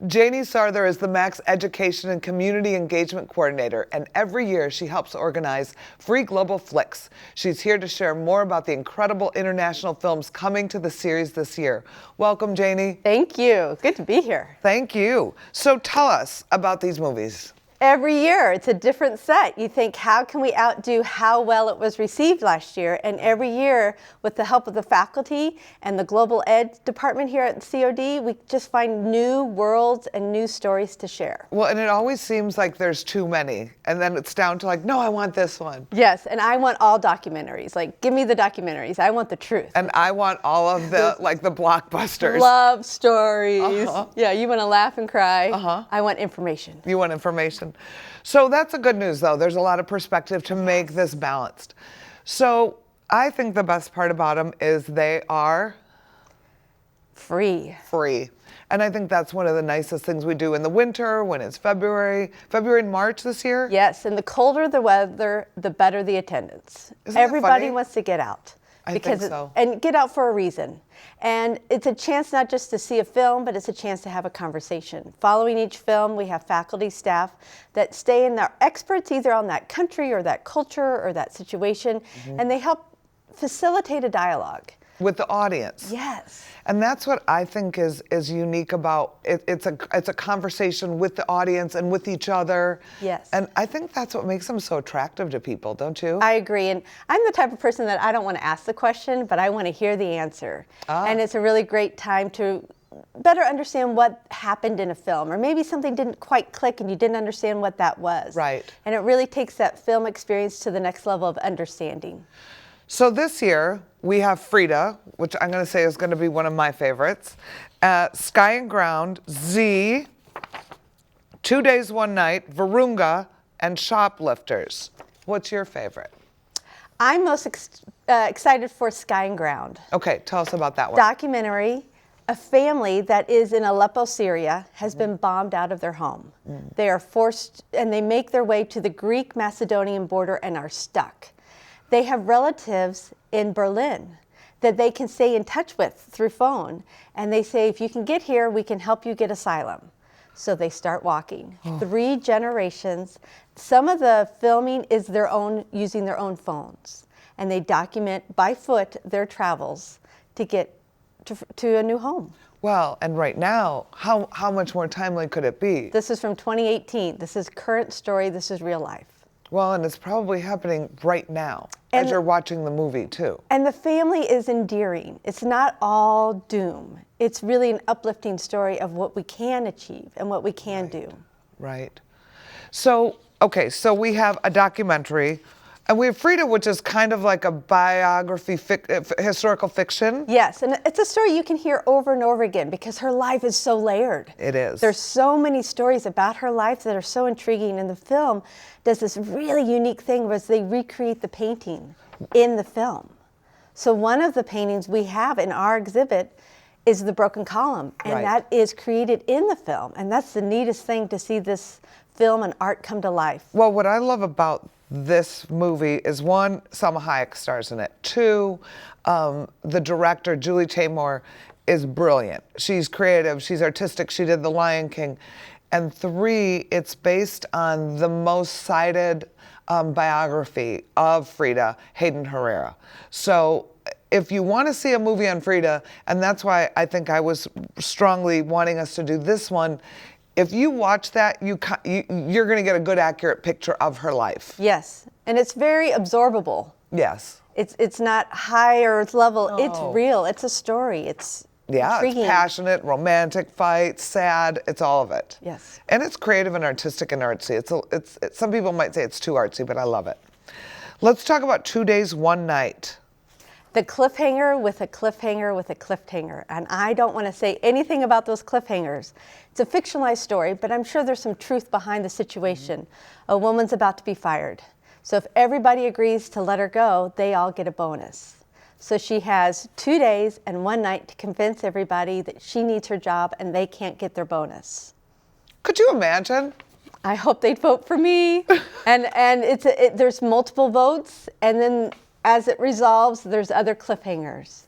Janey Sarther is the Max Education and Community Engagement Coordinator, and every year she helps organize free global flicks. She's here to share more about the incredible international films coming to the series this year. Welcome, Janey. Thank you. Good to be here. Thank you. So tell us about these movies. Every year, it's a different set. You think, how can we outdo how well it was received last year? And every year, with the help of the faculty and the global ed department here at COD, we just find new worlds and new stories to share. Well, and it always seems like there's too many. And then it's down to like, no, I want this one. Yes, and I want all documentaries. Like, give me the documentaries. I want the truth. And I want all of the, like the blockbusters. Love stories. Yeah, you want to laugh and cry. I want information. You want information. So that's a good news, though. There's a lot of perspective to make this balanced. So I think the best part about them is they are free. And I think that's one of the nicest things we do in the winter when it's February and March this year. Yes, and the colder the weather, the better the attendance. Everybody wants to get out. I think so. And get out for a reason. And it's a chance not just to see a film, but it's a chance to have a conversation. Following each film, we have faculty, staff that stay in their experts either on that country or that culture or that situation, and they help facilitate a dialogue. With the audience. Yes. And that's what I think is unique about it. It's a conversation with the audience and with each other. Yes. And I think that's what makes them so attractive to people, don't you? I agree. And I'm the type of person that I don't want to ask the question, but I want to hear the answer. And it's a really great time to better understand what happened in a film, or maybe something didn't quite click and you didn't understand what that was. Right. And it really takes that film experience to the next level of understanding. So this year, we have Frida, which I'm going to say is going to be one of my favorites, Sky and Ground, Z, 2 Days, 1 Night, Virunga, and Shoplifters. What's your favorite? I'm most excited for Sky and Ground. Okay, tell us about that one. Documentary. A family that is in Aleppo, Syria, has been bombed out of their home. They are forced, and they make their way to the Greek-Macedonian border and are stuck. They have relatives in Berlin that they can stay in touch with through phone. And they say, if you can get here, we can help you get asylum. So they start walking. 3 generations. Some of the filming is using their own phones. And they document by foot their travels to get to a new home. Well, and right now, how much more timely could it be? This is from 2018. This is current story. This is real life. Well, and it's probably happening right now as you're watching the movie, too. And the family is endearing. It's not all doom. It's really an uplifting story of what we can achieve and what we can do. Right. So, okay, so we have a documentary, and we have Frida, which is kind of like a biography, historical fiction. Yes, and it's a story you can hear over and over again because her life is so layered. It is. There's so many stories about her life that are so intriguing, and the film does this really unique thing where they recreate the painting in the film. So one of the paintings we have in our exhibit is the broken column, and that is created in the film, and that's the neatest thing to see this film and art come to life. Well, what I love about this movie is, 1, Salma Hayek stars in it. 2, the director, Julie Taymor, is brilliant. She's creative, she's artistic, she did The Lion King. And 3, it's based on the most cited biography of Frida, Hayden Herrera. So if you want to see a movie on Frida, and that's why I think I was strongly wanting us to do this one, if you watch that, you're going to get a good, accurate picture of her life. Yes, and it's very absorbable. Yes. It's not higher level. No. It's real. It's a story. It's intriguing. It's passionate, romantic, fight, sad. It's all of it. Yes. And it's creative and artistic and artsy. It's some people might say it's too artsy, but I love it. Let's talk about 2 Days, 1 Night. The cliffhanger with a cliffhanger with a cliffhanger. And I don't want to say anything about those cliffhangers. It's a fictionalized story, but I'm sure there's some truth behind the situation. A woman's about to be fired. So if everybody agrees to let her go, they all get a bonus. So she has 2 days and 1 night to convince everybody that she needs her job and they can't get their bonus. Could you imagine? I hope they'd vote for me. and there's multiple votes, and then as it resolves, there's other cliffhangers.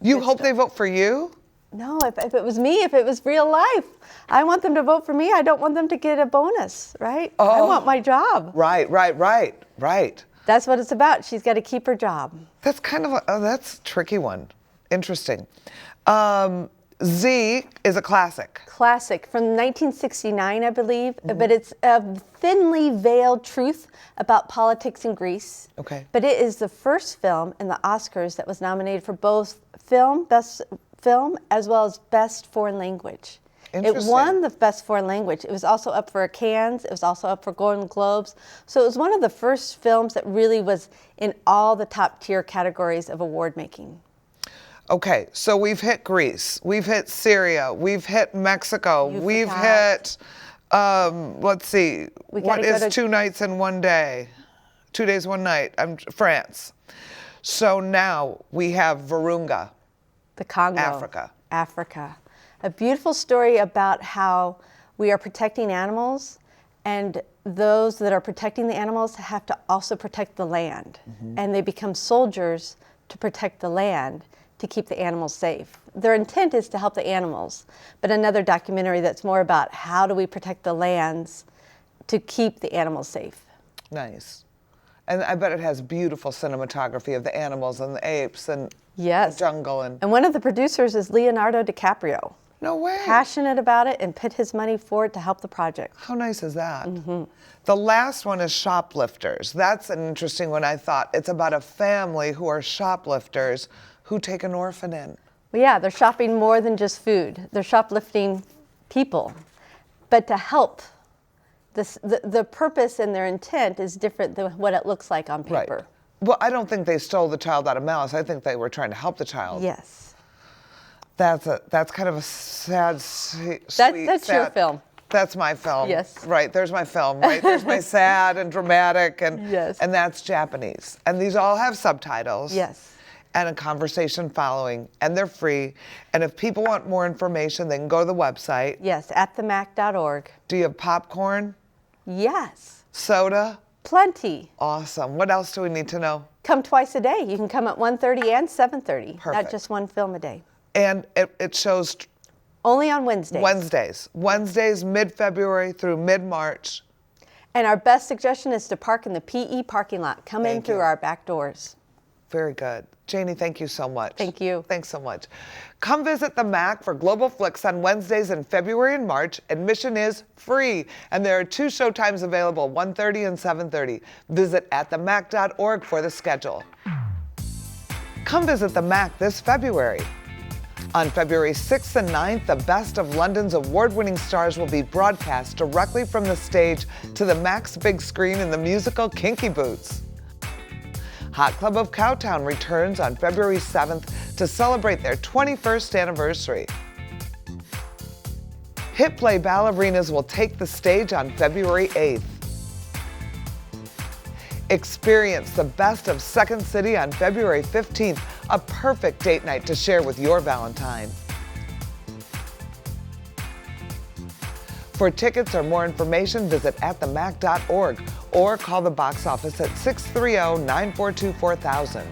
You hope they vote for you? No, if it was me, if it was real life, I want them to vote for me. I don't want them to get a bonus, right? I want my job. Right. That's what it's about. She's got to keep her job. That's kind of that's a tricky one. Interesting. Z is a classic. Classic from 1969, I believe, but it's a thinly veiled truth about politics in Greece. Okay. But it is the first film in the Oscars that was nominated for both best film as well as best foreign language. It won the best foreign language. It was also up for a Cannes. It was also up for Golden Globes. So it was one of the first films that really was in all the top tier categories of award making. Okay, so we've hit Greece, we've hit Syria, we've hit Mexico, we've hit, let's see, what is 2 nights and 1 day? 2 days, 1 night, France. So now we have Virunga. The Congo. Africa. A beautiful story about how we are protecting animals, and those that are protecting the animals have to also protect the land. And they become soldiers to protect the land, to keep the animals safe. Their intent is to help the animals, but another documentary that's more about how do we protect the lands to keep the animals safe. Nice. And I bet it has beautiful cinematography of the animals and the apes and the jungle. And one of the producers is Leonardo DiCaprio. No way. Passionate about it and put his money forward to help the project. How nice is that? The last one is Shoplifters. That's an interesting one, I thought. It's about a family who are shoplifters who take an orphan in. Well, yeah, they're shopping more than just food. They're shoplifting people. But to help, the purpose and their intent is different than what it looks like on paper. Right. Well, I don't think they stole the child out of malice. I think they were trying to help the child. Yes. That's kind of a sad, sweet. That's your film. That's my film. Yes. Right, there's my film, right? There's my sad and dramatic, and that's Japanese. And these all have subtitles. Yes. And a conversation following, and they're free. And if people want more information, they can go to the website. Yes, atthemac.org. Do you have popcorn? Yes. Soda? Plenty. Awesome. What else do we need to know? Come twice a day. You can come at 1:30 and 7:30. Perfect. Not just one film a day. And it shows only on Wednesdays. Wednesdays, mid-February through mid-March. And our best suggestion is to park in the PE parking lot. Come in through our back doors. Very good. Janey, thank you so much. Thank you. Thanks so much. Come visit the MAC for Global Flicks on Wednesdays in February and March. Admission is free, and there are 2 showtimes available, 1:30 and 7:30. Visit atthemac.org for the schedule. Come visit the MAC this February. On February 6th and 9th, the best of London's award-winning stars will be broadcast directly from the stage to the MAC's big screen in the musical Kinky Boots. Hot Club of Cowtown returns on February 7th to celebrate their 21st anniversary. Hit Play Ballerinas will take the stage on February 8th. Experience the best of Second City on February 15th, a perfect date night to share with your Valentine. For tickets or more information, visit atthemac.org or call the box office at 630-942-4000.